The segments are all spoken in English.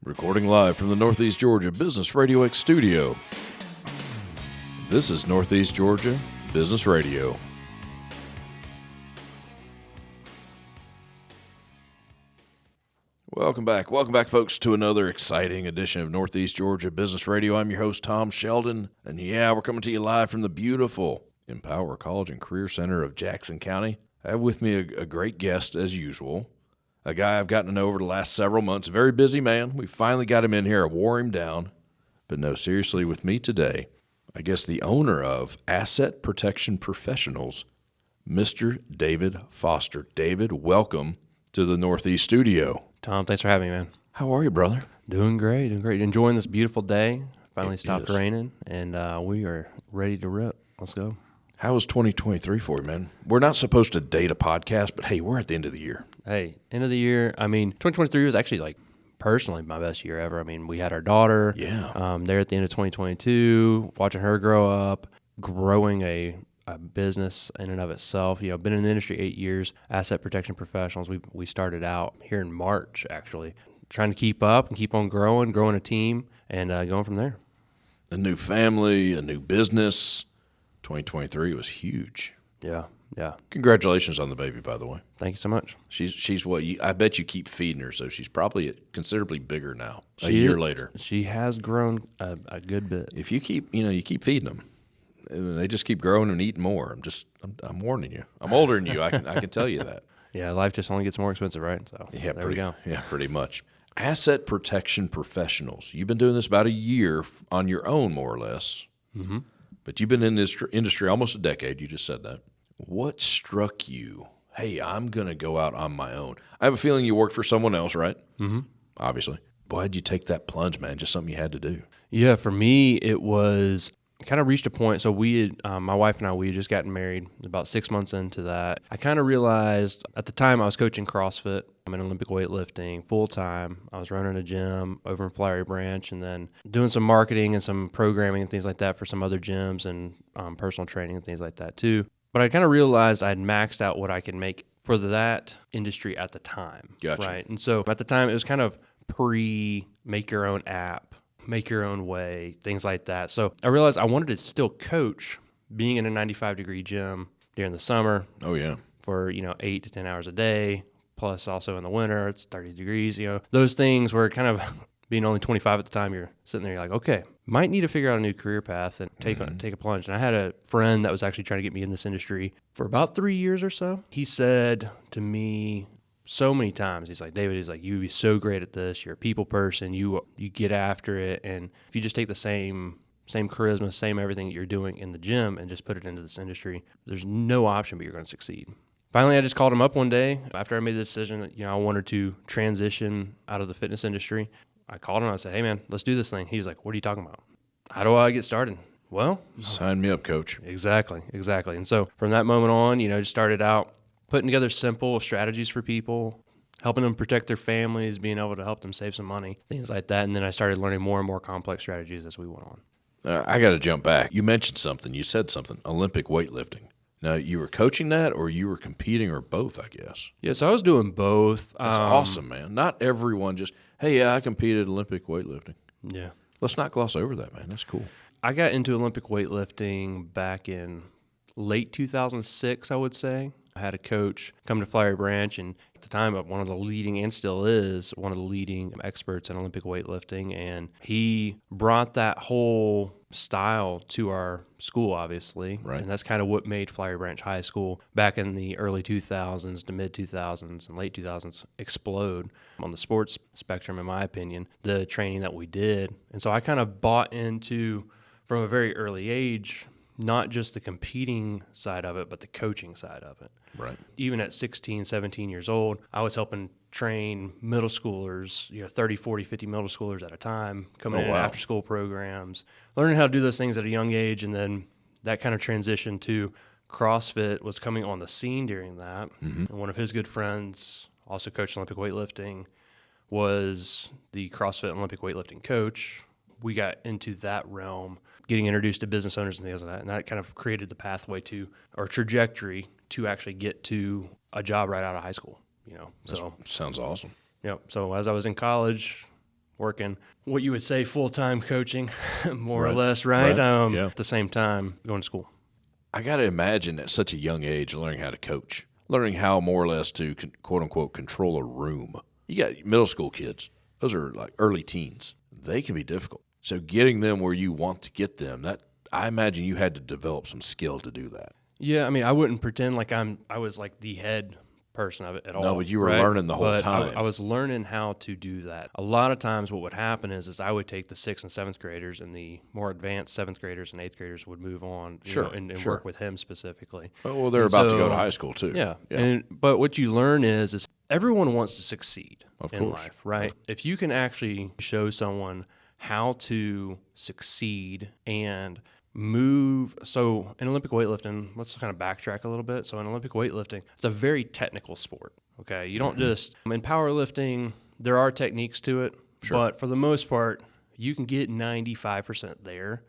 Recording live from the Northeast Georgia Business RadioX studio. This is Northeast Georgia Business Radio. Welcome back, folks, to another exciting edition of Northeast Georgia Business Radio. I'm your host, Tom Sheldon, and we're coming to you live from the beautiful Empower College and Career Center of Jackson County. I have with me a great guest, as usual, a guy I've gotten to know over the last several months, a very busy man. We finally got him in here. I wore him down. But no, seriously, with me today, I guess the owner of Asset Protection Professionals, Mr. David Foster. David, welcome to the Northeast studio. Tom, thanks for having me, man. How are you, brother? Doing great. Enjoying this beautiful day. Finally stopped raining, and we are ready to rip. Let's go. How was 2023 for you, man? We're not supposed to date a podcast, but hey, we're at the end of the year. Hey, end of the year. 2023 was actually, personally my best year ever. We had our daughter. Yeah. There at the end of 2022, watching her grow up, growing a business in and of itself. Been in the industry 8 years, Asset Protection Professionals. We started out here in March, actually, trying to keep up and keep on growing a team, and going from there. A new family, a new business. 2023 was huge. Yeah. Congratulations on the baby, by the way. Thank you so much. She's what I bet you keep feeding her, so she's probably considerably bigger now. A year later, she has grown a good bit. If you keep feeding them, and they just keep growing and eating more. I'm warning you. I'm older than you. I can tell you that. Yeah, life just only gets more expensive, right? So there we go. Yeah, pretty much. Asset Protection Professionals. You've been doing this about a year on your own, more or less. Mm-hmm. But you've been in this industry almost a decade. You just said that. What struck you? Hey, I'm going to go out on my own. I have a feeling you worked for someone else, right? Mm-hmm. Obviously. Why'd you take that plunge, man? Just something you had to do. Yeah, for me, it was kind of reached a point. So we had, my wife and I, we had just gotten married about 6 months into that. I kind of realized at the time I was coaching CrossFit. I'm in Olympic weightlifting full time. I was running a gym over in Flowery Branch and then doing some marketing and some programming and things like that for some other gyms and personal training and things like that too. But I kind of realized I had maxed out what I could make for that industry at the time. Gotcha. Right. And so at the time it was kind of make your own app, make your own way, things like that. So I realized I wanted to still coach being in a 95-degree gym during the summer. Oh, yeah. For, 8 to 10 hours a day, plus also in the winter, it's 30 degrees. Those things were kind of being only 25 at the time. You're sitting there, you're like, okay, might need to figure out a new career path and take a plunge. And I had a friend that was actually trying to get me in this industry for about 3 years or so. He said to me so many times, he's like, David, you'd be so great at this. You're a people person. You get after it. And if you just take the same charisma, same everything that you're doing in the gym and just put it into this industry, there's no option but you're going to succeed. Finally, I just called him up one day after I made the decision that, I wanted to transition out of the fitness industry. I called him and I said, hey man, let's do this thing. He was like, what are you talking about? How do I get started? Well, sign me up, coach. Exactly. And so from that moment on, just started out putting together simple strategies for people, helping them protect their families, being able to help them save some money, things like that. And then I started learning more and more complex strategies as we went on. I got to jump back. You mentioned something. You said something, Olympic weightlifting. Now, you were coaching that or you were competing or both, I guess? Yeah, so I was doing both. That's awesome, man. Not everyone just, hey, yeah, I competed Olympic weightlifting. Yeah. Let's not gloss over that, man. That's cool. I got into Olympic weightlifting back in late 2006, I would say. I had a coach come to Flowery Branch, and at the time, one of the leading, and still is, one of the leading experts in Olympic weightlifting, and he brought that whole style to our school, obviously. Right. And that's kind of what made Flowery Branch High School back in the early 2000s to mid-2000s and late 2000s explode on the sports spectrum, in my opinion, the training that we did. And so I kind of bought into, from a very early age, not just the competing side of it, but the coaching side of it. Right. Even at 16, 17 years old, I was helping train middle schoolers, 30, 40, 50 middle schoolers at a time, coming in after school programs, learning how to do those things at a young age. And then that kind of transition to CrossFit was coming on the scene during that. Mm-hmm. And one of his good friends, also coached Olympic weightlifting, was the CrossFit Olympic weightlifting coach. We got into that realm, getting introduced to business owners and things like that. And that kind of created the pathway to, or trajectory to actually get to a job right out of high school, So sounds awesome. So as I was in college, working what you would say full-time coaching, more or Right. less, right? Yeah. At the same time, going to school. I got to imagine at such a young age learning how to coach, learning how more or less to quote unquote control a room. You got middle school kids, those are like early teens. They can be difficult. So getting them where you want to get them, that I imagine you had to develop some skill to do that. Yeah, I mean, I wouldn't pretend like I was like the head person of it at all. No, but you were right? learning the whole But time. I was learning how to do that. A lot of times what would happen is I would take the 6th and 7th graders, and the more advanced 7th graders and 8th graders would move on and work with him specifically. Well, they're And about to go so- to high school too. Yeah. But what you learn is everyone wants to succeed Of in course. life, right? If you can actually show someone how to succeed and move. So in Olympic weightlifting, let's kind of backtrack a little bit. So in Olympic weightlifting, it's a very technical sport. Okay. You don't just, in powerlifting, there are techniques to it, but for the most part, you can get 95% there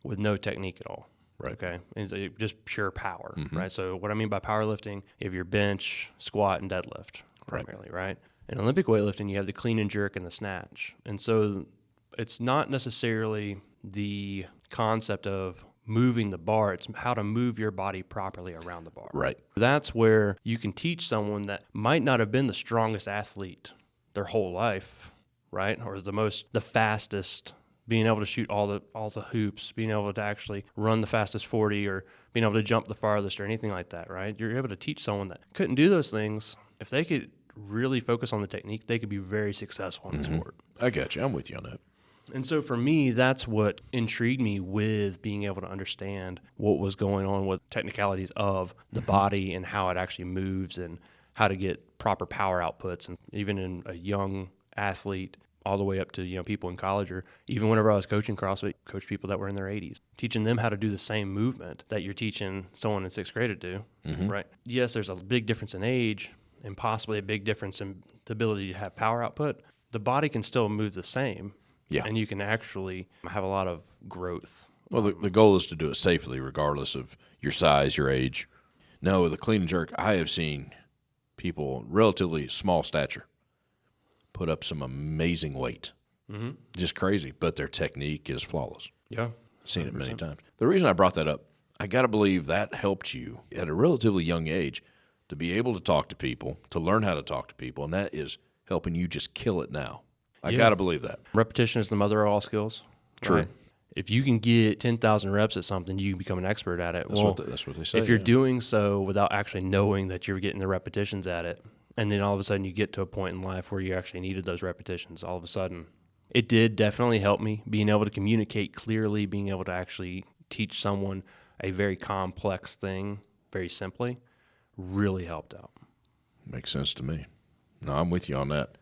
with no technique at all. Right. Okay. And so just pure power, right? So what I mean by powerlifting, you have your bench, squat, and deadlift primarily, right? In Olympic weightlifting, you have the clean and jerk and the snatch. And so it's not necessarily the concept of moving the bar, it's how to move your body properly around the bar. Right. That's where you can teach someone that might not have been the strongest athlete their whole life, right? Or the fastest, being able to shoot all the hoops, being able to actually run the fastest 40 or being able to jump the farthest or anything like that, right? You're able to teach someone that couldn't do those things. If they could really focus on the technique, they could be very successful in the sport. I got you. I'm with you on that. And so for me, that's what intrigued me with being able to understand what was going on with technicalities of the body and how it actually moves and how to get proper power outputs. And even in a young athlete, all the way up to people in college, or even whenever I was coaching CrossFit, coach people that were in their 80s, teaching them how to do the same movement that you're teaching someone in 6th grade to do, right? Yes, there's a big difference in age and possibly a big difference in the ability to have power output. The body can still move the same. Yeah. And you can actually have a lot of growth. Well, the goal is to do it safely, regardless of your size, your age. No, with a clean and jerk, I have seen people relatively small stature put up some amazing weight. Just crazy, but their technique is flawless. Yeah. Seen it many times. The reason I brought that up, I got to believe that helped you at a relatively young age to be able to talk to people, to learn how to talk to people, and that is helping you just kill it now. I got to believe that. Repetition is the mother of all skills. True. Right? If you can get 10,000 reps at something, you can become an expert at it. That's what they say. If you're doing so without actually knowing that you're getting the repetitions at it, and then all of a sudden you get to a point in life where you actually needed those repetitions, all of a sudden, it did definitely help me being able to communicate clearly, being able to actually teach someone a very complex thing very simply, really helped out. Makes sense to me. No, I'm with you on that.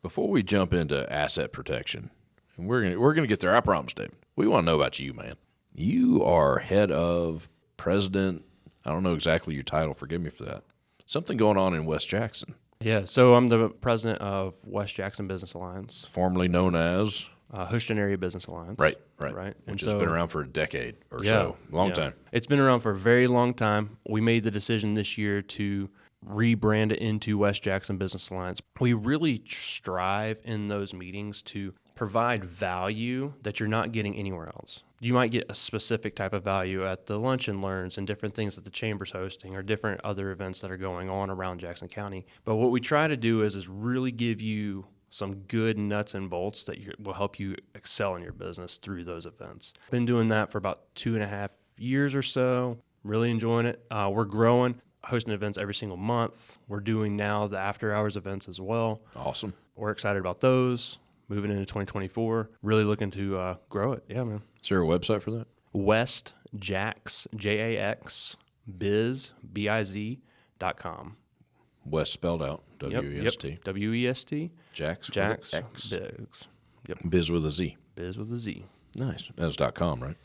Before we jump into asset protection, and we're gonna get there, I promise, David. We want to know about you, man. You are head of president. I don't know exactly your title. Forgive me for that. Something going on in West Jackson, Yeah, so I'm the president of West Jackson Business Alliance, formerly known as Houston Area Business Alliance. right, And which has been around for a decade or so, long time. It's been around for a very long time. We made the decision this year to rebrand it into West Jackson Business Alliance. We really strive in those meetings to provide value that you're not getting anywhere else. You might get a specific type of value at the lunch and learns and different things that the chamber's hosting or different other events that are going on around Jackson County. But what we try to do is really give you some good nuts and bolts that will help you excel in your business through those events. Been doing that for about 2.5 years or so. Really enjoying it. We're growing, hosting events every single month. We're doing now the after hours events as well. Awesome. We're excited about those. Moving into 2024, really looking to grow it. Yeah, man. Is there a website for that? West Jax, JAX, biz.com. West spelled out, W-E-S-T. Yep. W-E-S-T. Jax Jax, with an X. Biz. Yep. Biz with a Z. Biz with a Z. Nice. That's .com, right?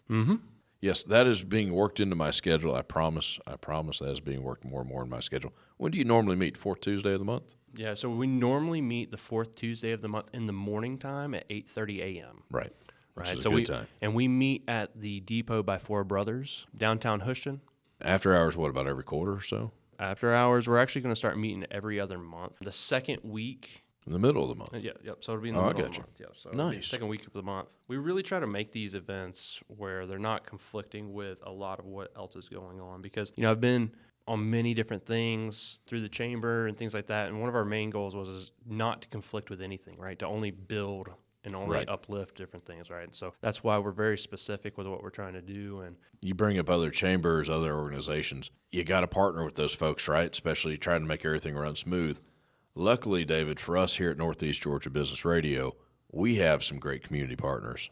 Mm-hmm. Yes, that is being worked into my schedule. I promise that is being worked more and more in my schedule. When do you normally meet? Fourth Tuesday of the month? Yeah, so we normally meet the fourth Tuesday of the month in the morning time at 8:30 a.m. Right. Which is So a good time. And we meet at the Depot by Four Brothers, downtown Houston. After hours, what, about every quarter or so? After hours, we're actually going to start meeting every other month. The second week In the middle of the month. Yeah, yep. So it'll be in the Oh, I middle of got the you. month. Yeah, so it'll be the Nice. second week of the month. We really try to make these events where they're not conflicting with a lot of what else is going on, because I've been on many different things through the chamber and things like that, and one of our main goals was not to conflict with anything, right? To only build and only Right. uplift different things, right? And so that's why we're very specific with what we're trying to do. And You bring up other chambers, other organizations. You got to partner with those folks, right? Especially trying to make everything run smooth. Luckily, David, for us here at Northeast Georgia Business Radio, we have some great community partners.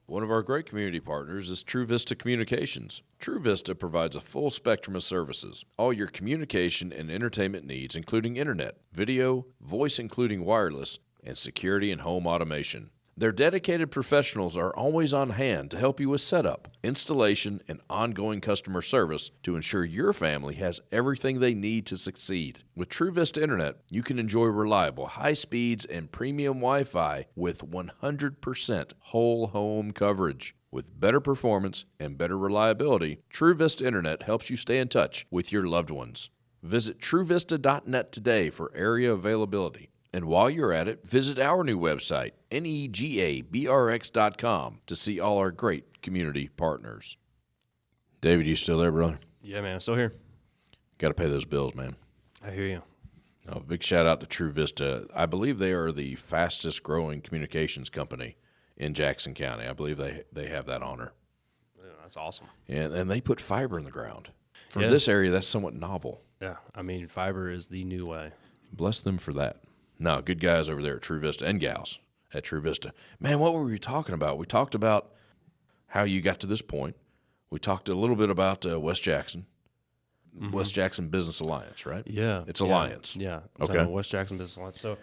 One of our great community partners is True Vista Communications. True Vista provides a full spectrum of services, all your communication and entertainment needs, including internet, video, voice including wireless, and security and home automation. Their dedicated professionals are always on hand to help you with setup, installation, and ongoing customer service to ensure your family has everything they need to succeed. With True Vista Internet, you can enjoy reliable, high speeds, and premium Wi-Fi with 100% whole home coverage. With better performance and better reliability, True Vista Internet helps you stay in touch with your loved ones. Visit TrueVista.net today for area availability. And while you're at it, visit our new website, negabrx.com, to see all our great community partners. David, you still there, brother? yeah, man, I'm still here. Got to pay those bills, man. I hear you. Oh, big shout out to True Vista. I believe they are the fastest growing communications company in Jackson County. I believe they have that honor. Yeah, that's awesome. And they put fiber in the ground. For Yeah. this area, that's somewhat novel. Yeah, I mean, fiber is the new way. Bless them for that. No, good guys over there at True Vista and gals at True Vista. Man, what were we talking about? We talked about how you got to this point. We talked a little bit about West Jackson, West Jackson Business Alliance, right? Yeah. It's yeah, Alliance. Yeah. Okay. So West Jackson Business Alliance. So,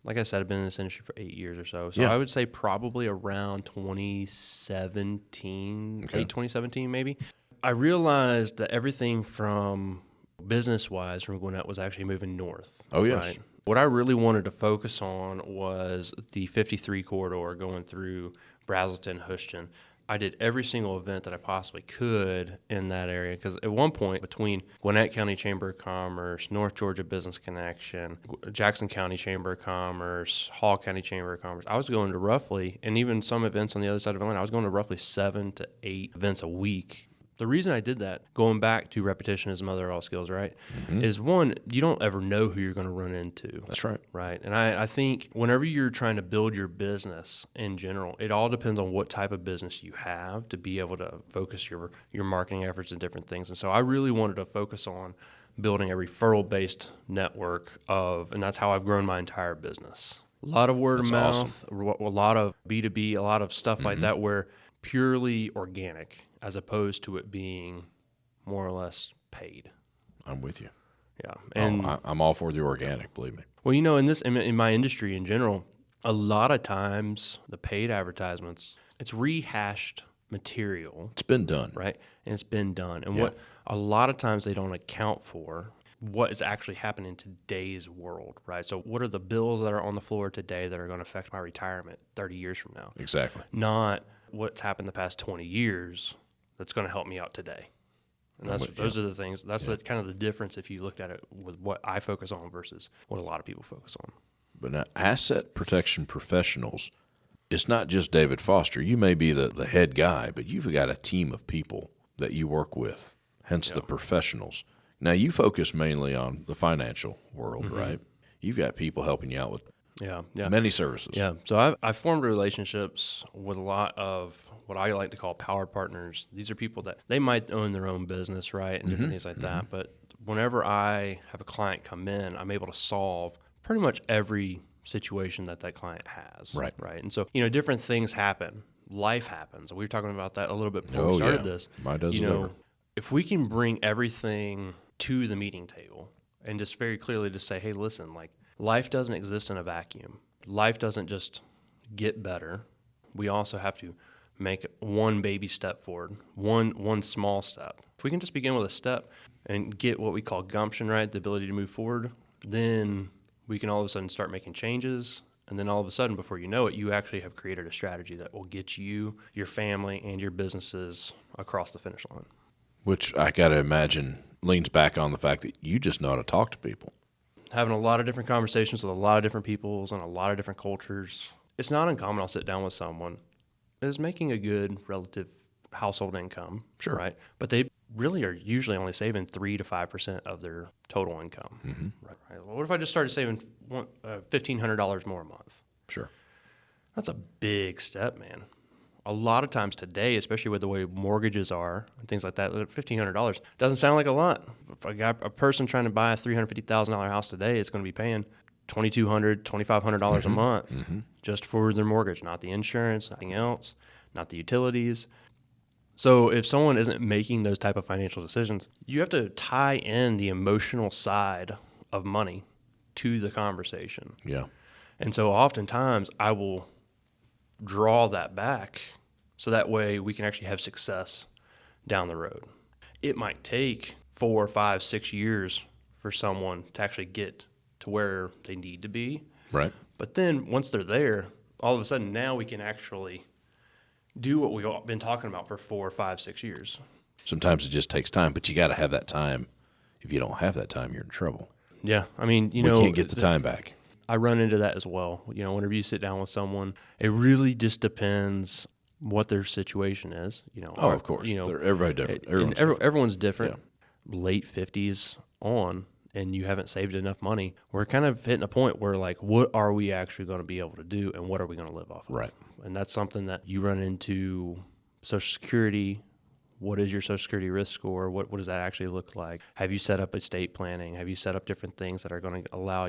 like I said, I've been in this industry for 8 years or so. So Yeah. I would say probably around 2017, Okay. late 2017 maybe. I realized that everything from business-wise from Gwinnett was actually moving north. Oh, yes. Right? What I really wanted to focus on was the 53 corridor going through Brazelton, Houston. I did every single event that I possibly could in that area, because at one point between Gwinnett County Chamber of Commerce, North Georgia Business Connection, Jackson County Chamber of Commerce, Hall County Chamber of Commerce, I was going to roughly, and even some events on the other side of Atlanta, I was going to roughly 7 to 8 events a week. The reason I did that, going back to repetition is mother of all skills, right, is one, you don't ever know who you're going to run into. That's right. Right. And I think whenever you're trying to build your business in general, it all depends on what type of business you have to be able to focus your marketing efforts and different things. And so I really wanted to focus on building a referral-based network and that's how I've grown my entire business. A lot of word of mouth, a lot of B2B, a lot of stuff like that, where purely organic as opposed to it being more or less paid. I'm with you. Yeah. And I'm all for the organic, believe me. well, in my industry in general, a lot of times the paid advertisements, it's rehashed material, It's been done. right? And it's been done. And Yeah. what a lot of times they don't account for what is actually happening in today's world, right? So what are the bills that are on the floor today that are going to affect my retirement 30 years from now? Exactly. Not what's happened the past 20 years that's going to help me out today. And those are the things. That's the kind of the difference if you looked at it with what I focus on versus what a lot of people focus on. But now, asset protection professionals, it's not just David Foster. You may be the head guy, but you've got a team of people that you work with, hence the professionals. Now, you focus mainly on the financial world, right? You've got people helping you out with many services. Yeah. So I've formed relationships with a lot of what I like to call power partners. These are people that they might own their own business, right, and different things like that. But whenever I have a client come in, I'm able to solve pretty much every situation that client has. Right. Right. And so, different things happen. Life happens. We were talking about that a little bit before we started this. Mine does it ever. If we can bring everything to the meeting table and just very clearly just say, hey, listen, like, life doesn't exist in a vacuum. Life doesn't just get better. We also have to make one baby step forward, one small step. If we can just begin with a step and get what we call gumption, right, the ability to move forward, then we can all of a sudden start making changes. And then all of a sudden, before you know it, you actually have created a strategy that will get you, your family, and your businesses across the finish line. Which I got to imagine leans back on the fact that you just know how to talk to people. having a lot of different conversations with a lot of different peoples and a lot of different cultures. It's not uncommon I'll sit down with someone that is making a good relative household income, Sure. right? But they really are usually only saving 3 to 5% of their total income. Right. Well, what if I just started saving $1,500 more a month? Sure. That's a big step, man. A lot of times today, especially with the way mortgages are and things like that, $1,500 doesn't sound like a lot. If a person trying to buy a $350,000 house today is going to be paying $2,200, $2,500 a month just for their mortgage, not the insurance, nothing else, not the utilities. So if someone isn't making those type of financial decisions, you have to tie in the emotional side of money to the conversation. Yeah. And so oftentimes I will draw that back so that way we can actually have success down the road. It might take 4, 5, 6 years for someone to actually get to where they need to be. Right. But then once they're there, all of a sudden now we can actually do what we've been talking about for 4, 5, 6 years. Sometimes it just takes time, but you got to have that time. If you don't have that time, you're in trouble. Yeah. I mean, We can't get the time back. I run into that as well. Whenever you sit down with someone, it really just depends what their situation is. Of course. Everybody different. Everyone's different. Yeah. Late 50s on, and you haven't saved enough money. We're kind of hitting a point where, like, what are we actually going to be able to do, and what are we going to live off of? Right. And that's something that you run into. Social Security. What is your Social Security risk score? What does that actually look like? Have you set up estate planning? Have you set up different things that are going to allow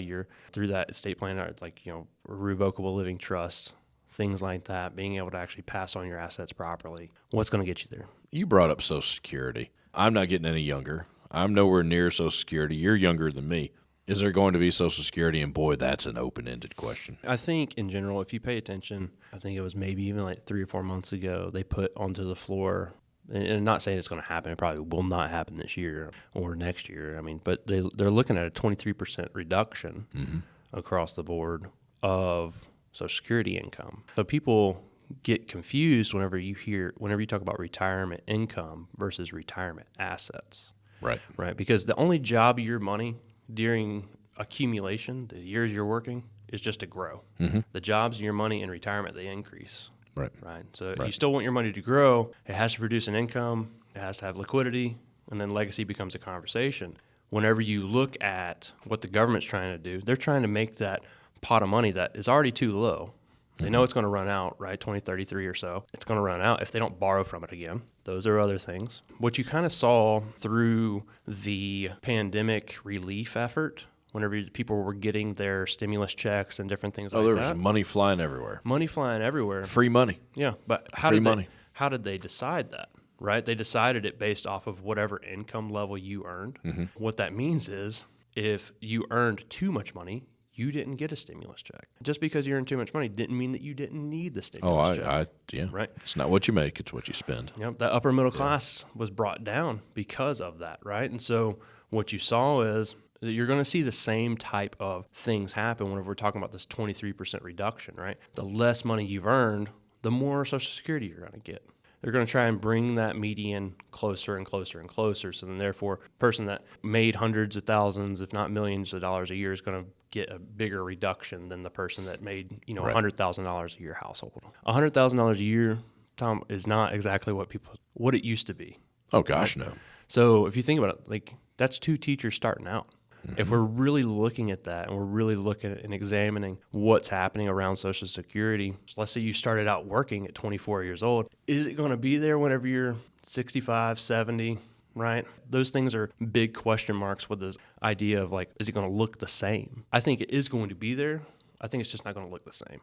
through that estate plan, like, revocable living trust, things like that, being able to actually pass on your assets properly? What's going to get you there? You brought up Social Security. I'm not getting any younger. I'm nowhere near Social Security. You're younger than me. Is there going to be Social Security? And boy, that's an open-ended question. I think in general, if you pay attention, I think it was maybe even like 3 or 4 months ago, they put onto the floor, and I'm not saying it's going to happen. It probably will not happen this year or next year. I mean, but they're looking at a 23% reduction across the board of Social Security income. So people get confused whenever you talk about retirement income versus retirement assets. Right. Right. Because the only job of your money during accumulation, the years you're working, is just to grow. The jobs of your money in retirement, they increase. Right. Right. So you still want your money to grow. It has to produce an income. It has to have liquidity. And then legacy becomes a conversation. Whenever you look at what the government's trying to do, they're trying to make that pot of money that is already too low. They know it's going to run out, right? 2033 or so. It's going to run out if they don't borrow from it again. Those are other things. What you kind of saw through the pandemic relief effort, whenever people were getting their stimulus checks and different things like that. Oh, there was money flying everywhere. Money flying everywhere. Free money. Yeah, but how did they decide that? Right? They decided it based off of whatever income level you earned. What that means is if you earned too much money, you didn't get a stimulus check. Just because you earned too much money didn't mean that you didn't need the stimulus check. Yeah. Right. It's not what you make, it's what you spend. Yep. The upper middle class was brought down because of that, right? And so what you saw is that you're going to see the same type of things happen whenever we're talking about this 23% reduction, right? The less money you've earned, the more Social Security you're going to get. They're going to try and bring that median closer and closer and closer. So then therefore, a person that made hundreds of thousands, if not millions of dollars a year is going to get a bigger reduction than the person that made, $100,000 a year household. $100,000 a year, Tom, is not exactly what it used to be. Oh, gosh, no. So if you think about it, like that's 2 teachers starting out. If we're really looking at that and we're really looking at and examining what's happening around Social Security, let's say you started out working at 24 years old, is it going to be there whenever you're 65, 70, right? Those things are big question marks with this idea of like, is it going to look the same? I think it is going to be there. I think it's just not going to look the same.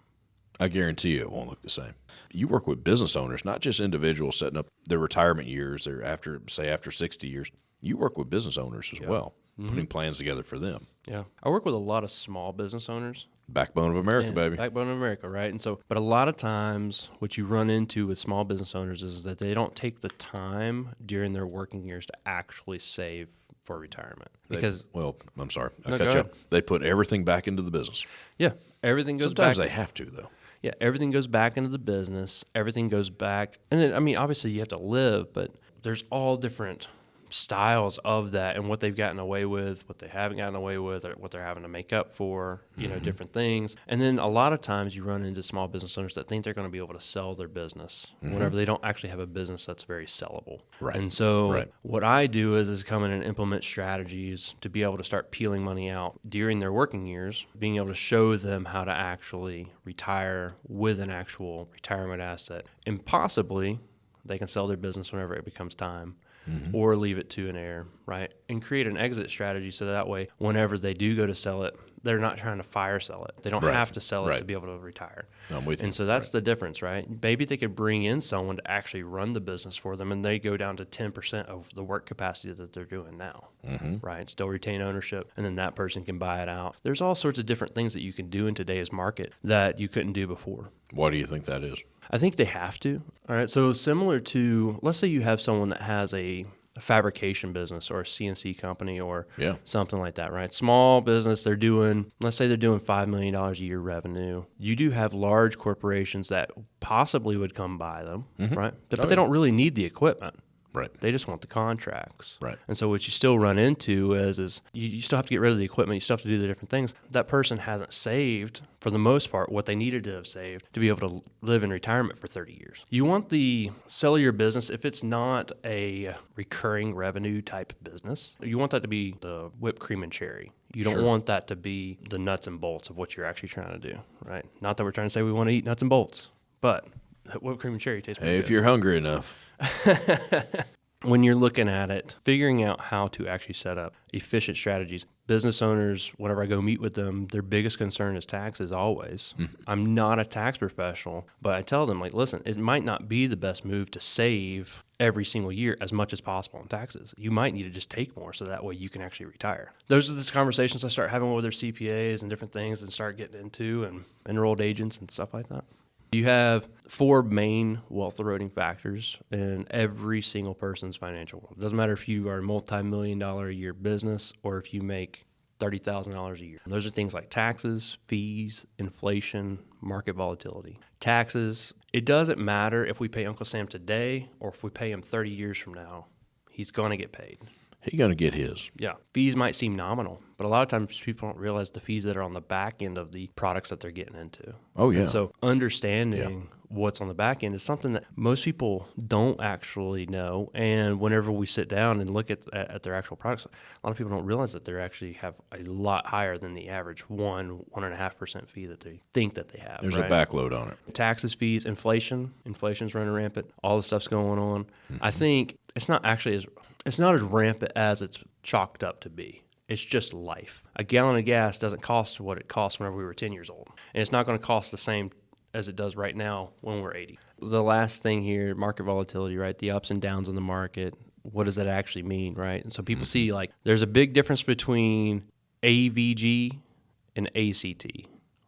I guarantee you it won't look the same. You work with business owners, not just individuals setting up their retirement years or after 60 years. You work with business owners as well, putting plans together for them. Yeah. I work with a lot of small business owners. Backbone of America, baby. Backbone of America, right? And so, but a lot of times what you run into with small business owners is that they don't take the time during their working years to actually save for retirement. I'm sorry. I No, cut go you ahead. off. They put everything back into the business. Yeah. Everything goes Sometimes back. they have to, though. Yeah, everything goes back into the business. Everything goes back. And then, I mean, obviously you have to live, but there's all different styles of that and what they've gotten away with, what they haven't gotten away with, or what they're having to make up for, different things. And then a lot of times you run into small business owners that think they're going to be able to sell their business whenever they don't actually have a business that's very sellable. Right. And so Right. what I do is come in and implement strategies to be able to start peeling money out during their working years, being able to show them how to actually retire with an actual retirement asset, and possibly they can sell their business whenever it becomes time, or leave it to an heir, right? And create an exit strategy so that way, whenever they do go to sell it, they're not trying to fire sell it. They don't Right. have to sell it Right. to be able to retire. I'm with you. And so that's the difference, right? Maybe they could bring in someone to actually run the business for them, and they go down to 10% of the work capacity that they're doing now, right? Still retain ownership, and then that person can buy it out. There's all sorts of different things that you can do in today's market that you couldn't do before. Why do you think that is? I think they have to. All right. So similar to, let's say you have someone that has a fabrication business or a CNC company or something like that, right? Small business, let's say they're doing $5 million a year revenue. You do have large corporations that possibly would come buy them, right? But they don't really need the equipment. Right. They just want the contracts. Right. And so what you still run into is you still have to get rid of the equipment. You still have to do the different things. That person hasn't saved, for the most part, what they needed to have saved to be able to live in retirement for 30 years. You want the sell of your business, if it's not a recurring revenue type business, you want that to be the whipped cream and cherry. You don't want that to be the nuts and bolts of what you're actually trying to do, right? Not that we're trying to say we want to eat nuts and bolts, but whipped cream and cherry tastes pretty good. If you're hungry enough. When you're looking at it, figuring out how to actually set up efficient strategies. Business owners, whenever I go meet with them, their biggest concern is taxes always. I'm not a tax professional, but I tell them, like, listen, it might not be the best move to save every single year as much as possible in taxes. You might need to just take more so that way you can actually retire. Those are the conversations I start having with their CPAs and different things and start getting into, and enrolled agents and stuff like that. You have 4 main wealth eroding factors in every single person's financial world. It doesn't matter if you are a multi-million-dollar a year business or if you make $30,000 a year. And those are things like taxes, fees, inflation, market volatility. Taxes, it doesn't matter if we pay Uncle Sam today or if we pay him 30 years from now. He's going to get paid. He's going to get his. Yeah. Fees might seem nominal, but a lot of times people don't realize the fees that are on the back end of the products that they're getting into. Oh, yeah. And so understanding what's on the back end is something that most people don't actually know. And whenever we sit down and look at their actual products, a lot of people don't realize that they actually have a lot higher than the average 1.5% fee that they think that they have. There's a backload on it. Taxes, fees, inflation's running rampant. All the stuff's going on. I think it's not as rampant as it's chalked up to be. It's just life. A gallon of gas doesn't cost what it cost whenever we were 10 years old. And it's not going to cost the same as it does right now when we're 80. The last thing here, market volatility, right? The ups and downs in the market. What does that actually mean, right? And so people see, like, there's a big difference between AVG and ACT,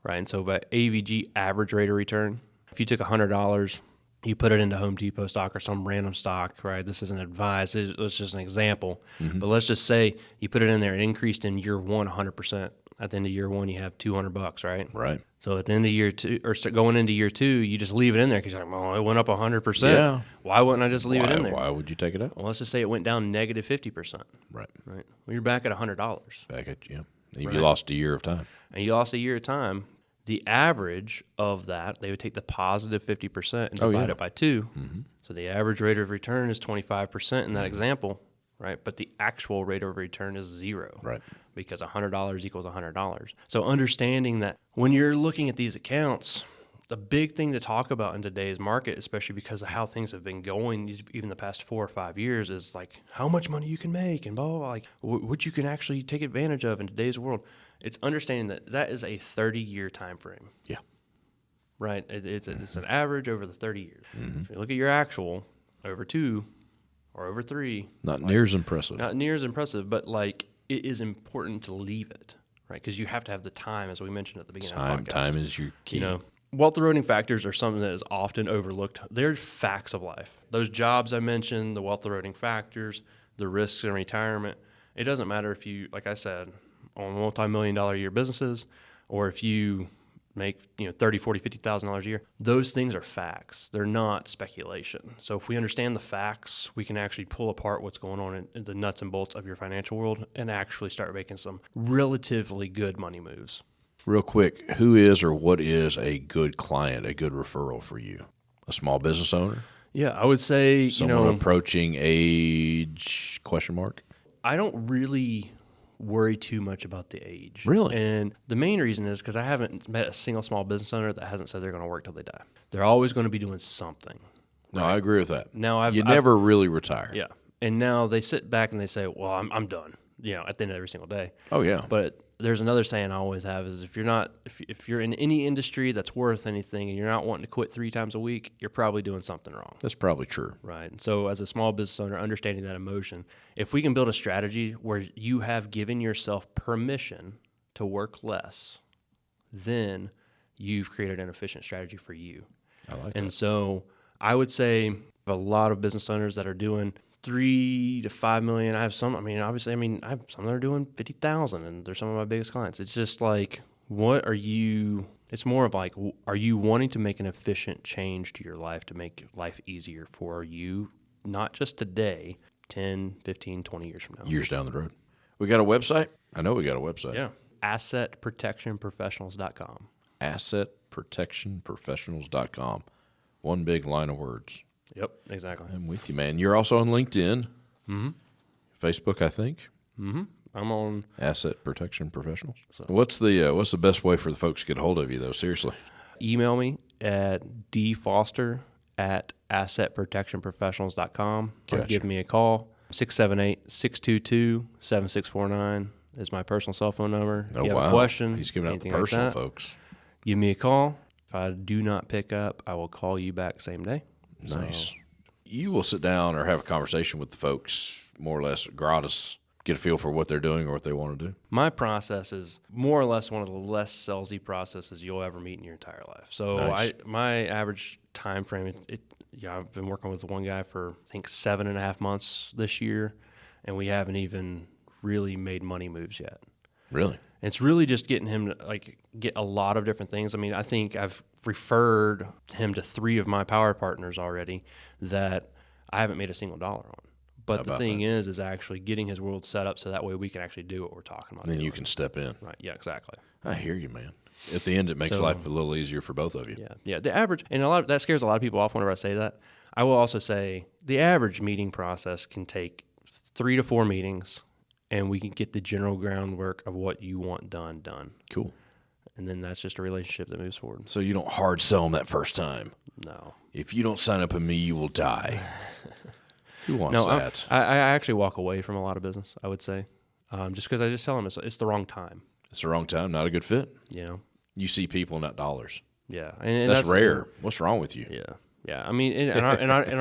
right? And so by AVG, average rate of return, if you took $100, you put it into Home Depot stock or some random stock, right? This isn't advice. It's just an example. But let's just say you put it in there, it increased in year 1 100%. At the end of year 1, you have $200, right? Right. So at the end of year 2, or going into year 2, you just leave it in there because you're like, well, it went up 100%. Yeah. Why wouldn't I just leave it in there? Why would you take it out? Well, let's just say it went down negative 50%. Right. Right. Well, you're back at $100. Back at, If you lost a year of time. And you lost a year of time. The average of that, they would take the positive 50% and divide it by 2. So the average rate of return is 25% in that example, right? But the actual rate of return is 0. Right. Because $100 equals $100. So understanding that when you're looking at these accounts, the big thing to talk about in today's market, especially because of how things have been going even the past 4 or 5 years, is like how much money you can make and blah, blah, blah, like what you can actually take advantage of in today's world. It's understanding that is a 30-year time frame. Yeah. Right? It's an average over the 30 years. If you look at your actual over 2 or over 3. Not near as impressive. Not near as impressive, but like it is important to leave it, right? Because you have to have the time, as we mentioned at the beginning of the podcast. Time is your key. Wealth eroding factors are something that is often overlooked. They're facts of life. Those jobs I mentioned, the wealth eroding factors, the risks in retirement. It doesn't matter if you, like I said, own multi-million-dollar a year businesses, or if you make, $30, $40, $50,000 a year. Those things are facts. They're not speculation. So if we understand the facts, we can actually pull apart what's going on in the nuts and bolts of your financial world and actually start making some relatively good money moves. Real quick, who is or what is a good client, a good referral for you? A small business owner? Yeah, I would say, Someone approaching age, question mark? I don't really worry too much about the age. Really? And the main reason is because I haven't met a single small business owner that hasn't said they're going to work till they die. They're always going to be doing something. No, I agree with that. Now you never really retire. Yeah. And now they sit back and they say, well, I'm done, at the end of every single day. Oh, yeah. But there's another saying I always have is if you're in any industry that's worth anything and you're not wanting to quit 3 times a week, you're probably doing something wrong. That's probably true. Right. And so as a small business owner, understanding that emotion, if we can build a strategy where you have given yourself permission to work less, then you've created an efficient strategy for you. I like and that. So I would say a lot of business owners that are doing 3 to 5 million. I have some, obviously, I have some that are doing 50,000 and they're some of my biggest clients. It's just like, it's more of like, are you wanting to make an efficient change to your life to make life easier for you, not just today, 10, 15, 20 years from now? Years down the road. We got a website? I know we got a website. Yeah. AssetProtectionProfessionals.com. AssetProtectionProfessionals.com. One big line of words. Yep, exactly. I'm with you, man. You're also on LinkedIn. Mm-hmm. Facebook, I think. Mm-hmm. I'm on Asset Protection Professionals. So. What's the best way for the folks to get a hold of you, though? Seriously. Email me at dfoster@assetprotectionprofessionals.com. Gotcha. Or give me a call. 678-622-7649 is my personal cell phone number. Oh, if you wow. have a question, He's giving out the anything like personal, that, folks. give me a call. If I do not pick up, I will call you back same day. Nice. So, you will sit down or have a conversation with the folks, more or less gratis, get a feel for what they're doing or what they want to do. my process is more or less one of the less salesy processes you'll ever meet in your entire life. So Nice. my average time frame, I've been working with one guy for I think 7.5 months this year, and we haven't even really made money moves yet. Really? It's really just getting him to get a lot of different things. I think I've referred him to 3 of my power partners already that I haven't made a single dollar on. But the thing is actually getting his world set up so that way we can actually do what we're talking about. Then you can step in. Right. Yeah, exactly. I hear you, man. At the end, it makes life a little easier for both of you. Yeah. Yeah. The average, and that scares a lot of people off whenever I say that. I will also say the average meeting process can take 3 to 4 meetings, and we can get the general groundwork of what you want done. Cool. And then that's just a relationship that moves forward. So you don't hard sell them that first time. No. If you don't sign up with me, you will die. Who wants that? I actually walk away from a lot of business, I would say, just because I just tell them it's the wrong time. It's the wrong time, not a good fit. You see people, not dollars. Yeah. And that's rare. What's wrong with you? Yeah. Yeah. I'm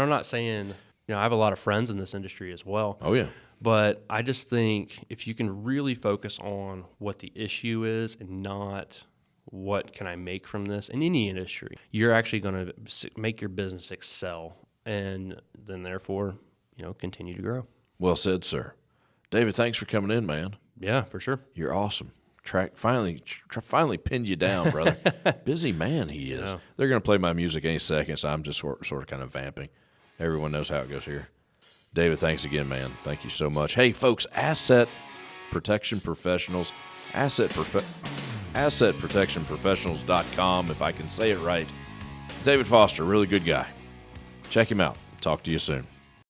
not saying, I have a lot of friends in this industry as well. Oh, yeah. But I just think if you can really focus on what the issue is and not what can I make from this in any industry, you're actually going to make your business excel and then therefore, continue to grow. Well said, sir. David, thanks for coming in, man. Yeah, for sure. You're awesome. Finally pinned you down, brother. Busy man he is. Yeah. They're going to play my music any second, so I'm just sort of kind of vamping. Everyone knows how it goes here. David, thanks again, man. Thank you so much. Hey, folks, Asset Protection Professionals, AssetProtectionProfessionals.com, if I can say it right. David Foster, really good guy. Check him out. Talk to you soon.